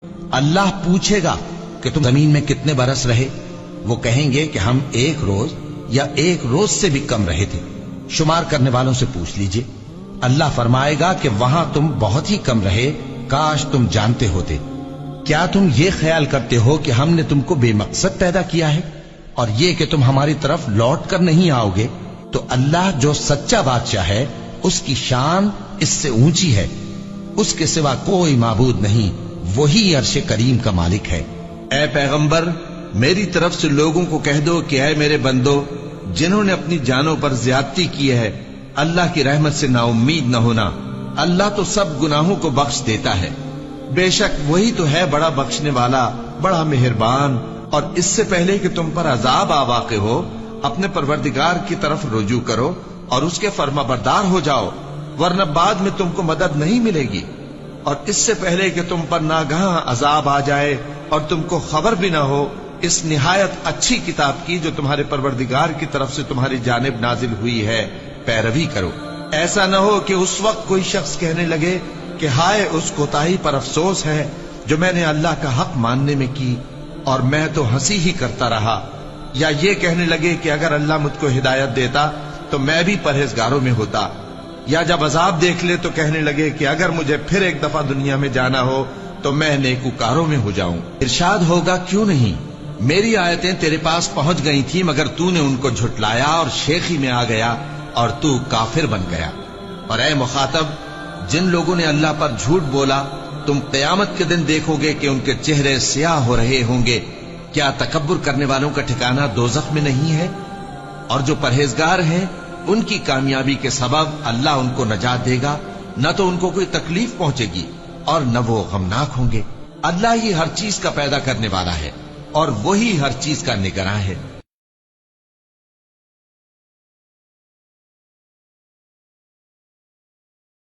अल्लाह पूछेगा कि तुम जमीन में कितने बरस रहे। वो कहेंगे कि हम 1 रोज या 1 रोज से भी कम रहे थे। शुमार करने वालों से पूछ लीजिए। अल्लाह फरमाएगा कि वहां तुम बहुत ही कम रहे, काश तुम जानते होते। क्या तुम ये ख्याल करते हो कि हमने तुमको बेमकसद पैदा किया है और ये कि तुम हमारी तरफ लौट कर नहीं आओगे? तो अल्लाह जो सच्चा बादशाह है, उसकी शान इससे ऊंची है। उसके सिवा कोई माबूद नहीं, वही अर्श करीम का मालिक है। ऐ पैगंबर, मेरी तरफ से लोगों को कह दो कि ऐ मेरे बंदो, जिन्होंने अपनी जानों पर ज्यादती की है, अल्लाह की रहमत से नाउम्मीद न होना। अल्लाह तो सब गुनाहों को बख्श देता है। बेशक वही तो है बड़ा बख्शने वाला, बड़ा मेहरबान। और इससे पहले कि तुम पर अजाब आ वाक़े हो, अपने परवरदिगार की तरफ रुजू करो और उसके फर्माबरदार हो जाओ, वरना बाद में तुमको मदद नहीं मिलेगी। और इससे पहले कि तुम पर नागहां अजाब आ जाए और तुमको खबर भी ना हो, इस निहायत अच्छी किताब की जो तुम्हारे परवरदिगार की तरफ से तुम्हारी जानिब नाजिल हुई है, पैरवी करो। ऐसा न हो कि उस वक्त कोई शख्स कहने लगे कि हाय उस कोताही पर अफसोस है जो मैंने अल्लाह का हक मानने में की और मैं तो हंसी ही करता रहा। या ये कहने लगे कि अगर अल्लाह मुझको हिदायत देता तो मैं भी परहेजगारों में होता। या जब अजाब देख ले तो कहने लगे कि अगर मुझे फिर एक दफा दुनिया में जाना हो तो मैं नेकूकारों में हो जाऊं। इरशाद होगा, क्यों नहीं, मेरी आयतें तेरे पास पहुंच गई थी मगर तूने उनको झुटलाया और शेखी में आ गया और तू काफिर बन गया। और ऐ मुखातब, जिन लोगों ने अल्लाह पर झूठ बोला, तुम क़यामत के दिन देखोगे कि उनके चेहरे स्याह हो रहे होंगे। क्या तकब्बुर करने वालों का ठिकाना दोज़ख में नहीं है? और जो परहेजगार हैं, उनकी कामयाबी के सबब अल्लाह उनको नजात देगा, न तो उनको कोई तकलीफ पहुंचेगी और न वो गमनाक होंगे। अल्लाह ही हर चीज का पैदा करने वाला है और वही हर चीज का निगरां है।